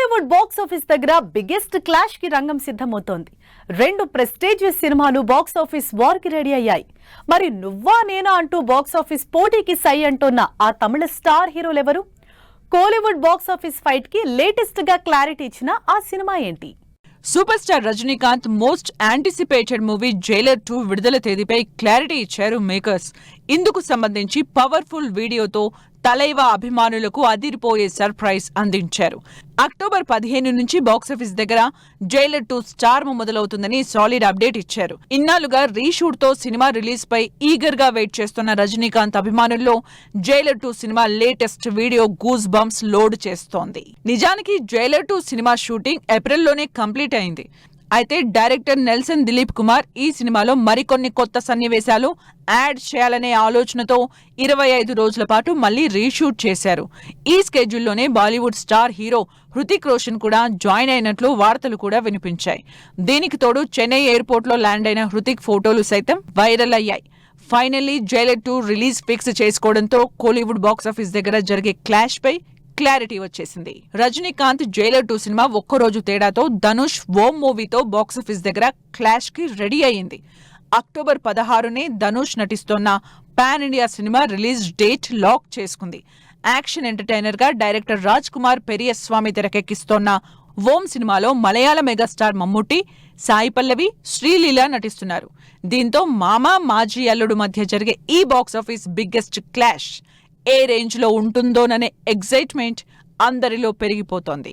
Kollywood box office దగ్గర biggest clash కి రంగం సిద్ధమవుతోంది. 2 ప్రెస్టీజియస్ సినిమాలు బాక్స్ ఆఫీస్ వార్ కి రెడీ అయ్యాయి. మరి నువ్వా నేనా అంటూ బాక్స్ ఆఫీస్ పోటీకి సై అంటున్న ఆ తమిళ స్టార్ హీరోలెవరు? కోలీవుడ్ బాక్స్ ఆఫీస్ ఫైట్ కి లేటెస్ట్ గా క్లారిటీ ఇచ్చిన ఆ సినిమా ఏంటి? Super star Rajinikanth most anticipated movie Jailer 2 విడుదల తేదీపై క్లారిటీ ఇచ్చారు మేకర్స్. ఇందుకు సంబంధించి పవర్ఫుల్ వీడియోతో తలైవా అభిమానులకు అదిరిపోయే సర్ప్రైజ్ అందించారు. అక్టోబర్ 15 నుంచి బాక్సాఫీస్ దగ్గర జైలర్ 2 స్టార్ మొదలవుతుందని సాలిడ్ అప్డేట్ ఇచ్చారు. ఇన్నాళ్లుగా రీషూట్ తో సినిమా రిలీజ్ పై ఈగర్ గా వెయిట్ చేస్తున్న రజనీకాంత్ అభిమానుల్లో Jailer 2 cinema latest video goose bumps load చేస్తోంది. నిజానికి జైలర్ 2 సినిమా షూటింగ్ ఏప్రిల్లోనే కంప్లీట్ అయింది. అయితే డైరెక్టర్ నెల్సన్ దిలీప్ కుమార్ ఈ సినిమాలో మరికొన్ని కొత్త సన్నివేశాలు యాడ్ చేయాలనే ఆలోచనతో 25 రోజుల పాటు మళ్లీ రీషూట్ చేశారు. ఈ స్కెడ్యూల్లోనే బాలీవుడ్ స్టార్ హీరో హృతిక్ రోషన్ కూడా జాయిన్ అయినట్లు వార్తలు కూడా వినిపించాయి. దీనికి తోడు చెన్నై ఎయిర్పోర్ట్ లో ల్యాండ్ అయిన హృతిక్ ఫోటోలు సైతం వైరల్ అయ్యాయి. ఫైనల్లీ జైలర్ 2 రిలీజ్ ఫిక్స్ చేసుకోవడంతో కోలీవుడ్ బాక్సాఫీస్ దగ్గర జరిగే క్లాష్ పై క్లారిటీ వచ్చేసింది. రజనీకాంత్ జైలర్ 2 సినిమా ఒక్కరోజు తేడాతో ధనుష్ ఓం మూవీతో బాక్సాఫీస్ దగ్గర క్లాష్ కి రెడీ అయింది. అక్టోబర్ 16నే ధనుష్ నటిస్తోన్న pan India cinema release date lock చేసుకుంది. యాక్షన్ ఎంటర్టైనర్ గా డైరెక్టర్ రాజ్ కుమార్ పెరియస్వామి తెరకెక్కిస్తోన్న ఓం సినిమాలో మలయాళ మెగాస్టార్ మమ్ముట్టి, సాయి పల్లవి, శ్రీలీల నటిస్తున్నారు. దీంతో మామ మాజీ అల్లుడు మధ్య జరిగే ఈ బాక్సాఫీస్ బిగ్గెస్ట్ క్లాష్ ఏ రేంజ్ లో ఉంటుందోననే ఎగ్జైట్మెంట్ అందరిలో పెరిగిపోతోంది.